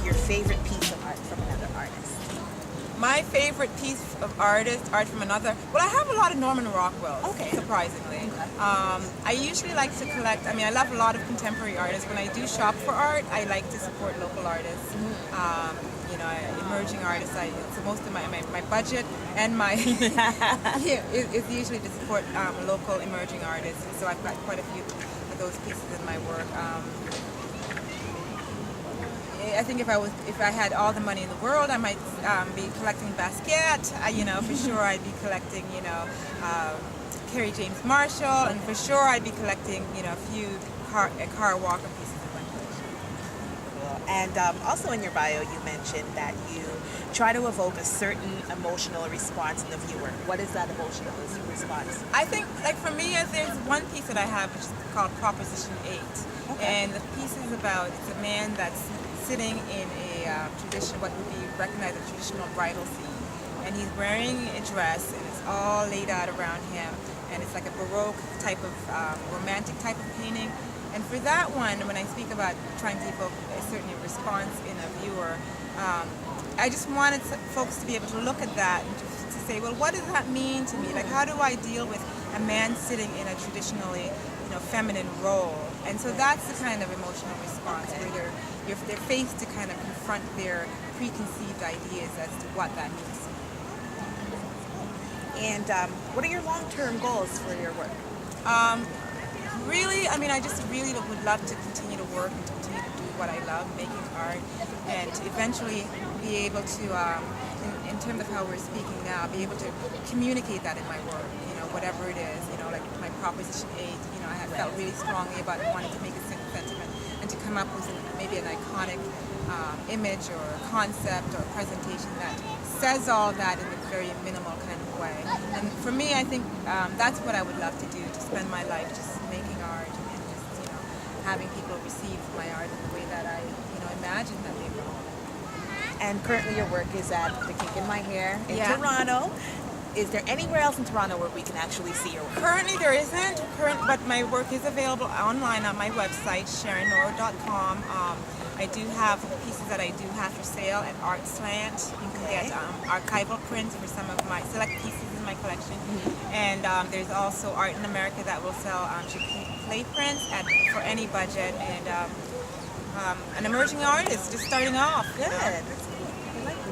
your favorite piece of art from another artist? My favorite piece of art from another. Well, I have a lot of Norman Rockwells. Okay. Surprisingly, Okay. I usually like to collect. I mean, I love a lot of contemporary artists. When I do shop for art, I like to support local artists. Emerging artists. So most of my budget and my is usually to support local emerging artists. And so I've got quite a few of those pieces in my work. I think if I had all the money in the world, I might be collecting Basquiat. For sure I'd be collecting, Carrie James Marshall, and for sure I'd be collecting, a few Car Walker pieces of my collection. Cool. And also in your bio, you mentioned that you try to evoke a certain emotional response in the viewer. What is that emotional response? I think, like for me, there's one piece that I have which is called Proposition 8. Okay. And the piece is about, it's a man that's sitting in a tradition, what would be recognized as traditional bridal scene, and he's wearing a dress, and it's all laid out around him, and it's like a Baroque type of romantic type of painting. And for that one, when I speak about trying to evoke a certain response in a viewer, I just wanted folks to be able to look at that and to say, well, what does that mean to me? Like, how do I deal with a man sitting in a traditionally, feminine role? And so that's the kind of emotional response where they're faced to kind of confront their preconceived ideas as to what that means. And what are your long-term goals for your work? Really, I just really would love to continue to work and to continue to do what I love, making art, and to eventually be able to, in terms of how we're speaking now, be able to communicate that in my work, whatever it is, like my Proposition 8, I have felt really strongly about wanting to make a sentiment and to come up with maybe an iconic image or concept or presentation that says all that in a very minimal kind of way. And for me, I think that's what I would love to do, to spend my life just making art and just, having people receive my art in the way that I, imagine that they will. And currently your work is at The Kink in My Hair in Yeah. Toronto. Is there anywhere else in Toronto where we can actually see your work? Currently there isn't, but my work is available online on my website, SharonNorwood.com. I do have pieces that I do have for sale at Art Slant. You can get archival prints for some of my select pieces in my collection. And there's also Art in America that will sell play prints for any budget. And an emerging artist just starting off. Good. That's cool.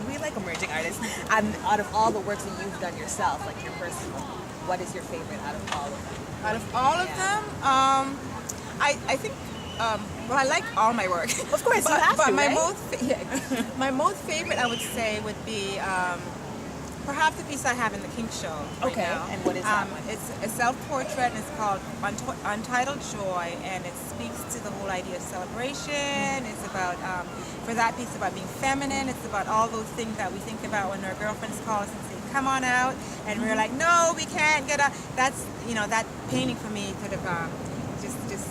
We like emerging artists. And out of all the works that you've done yourself, like your personal, what is your favorite out of all of them? Out of all of them, I think, well, I like all my work. Of course, you have but to, my right? my most favorite, I would say, would be perhaps the piece I have in the Kink Show right Okay, now. and what is that one? It's a self-portrait, and it's called Untitled Joy, and it speaks to the whole idea of celebration. It's about, for that piece, about being feminine. It's about all those things that we think about when our girlfriends call us and say, come on out, and we're like, no, we can't get out. That's, that painting for me sort of just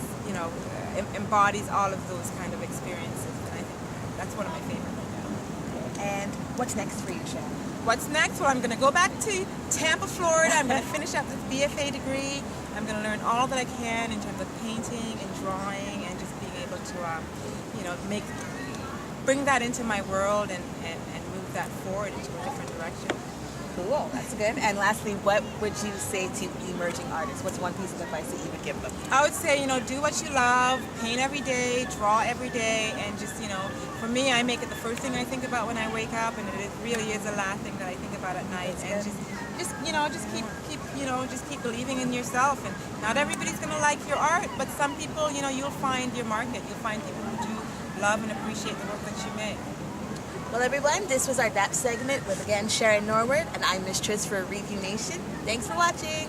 embodies all of those kind of experiences, and I think that's one of my favorites. And what's next for you, Sharon? What's next? Well, I'm going to go back to Tampa, Florida. I'm going to finish up this BFA degree. I'm going to learn all that I can in terms of painting and drawing and just being able to, bring that into my world and move that forward into a different direction. Cool, that's good. And lastly, what would you say to emerging artists? What's one piece of advice that you would give them? I would say, do what you love, paint every day, draw every day, and just, for me, I make it the first thing I think about when I wake up, and it really is the last thing that I think about at night. And just keep believing in yourself. And not everybody's going to like your art, but some people, you'll find your market. You'll find people who do love and appreciate the work that you make. Well, everyone, this was our DAP segment with, again, Sharon Norwood, and I'm Miss Tris for Review Nation. Thanks for watching.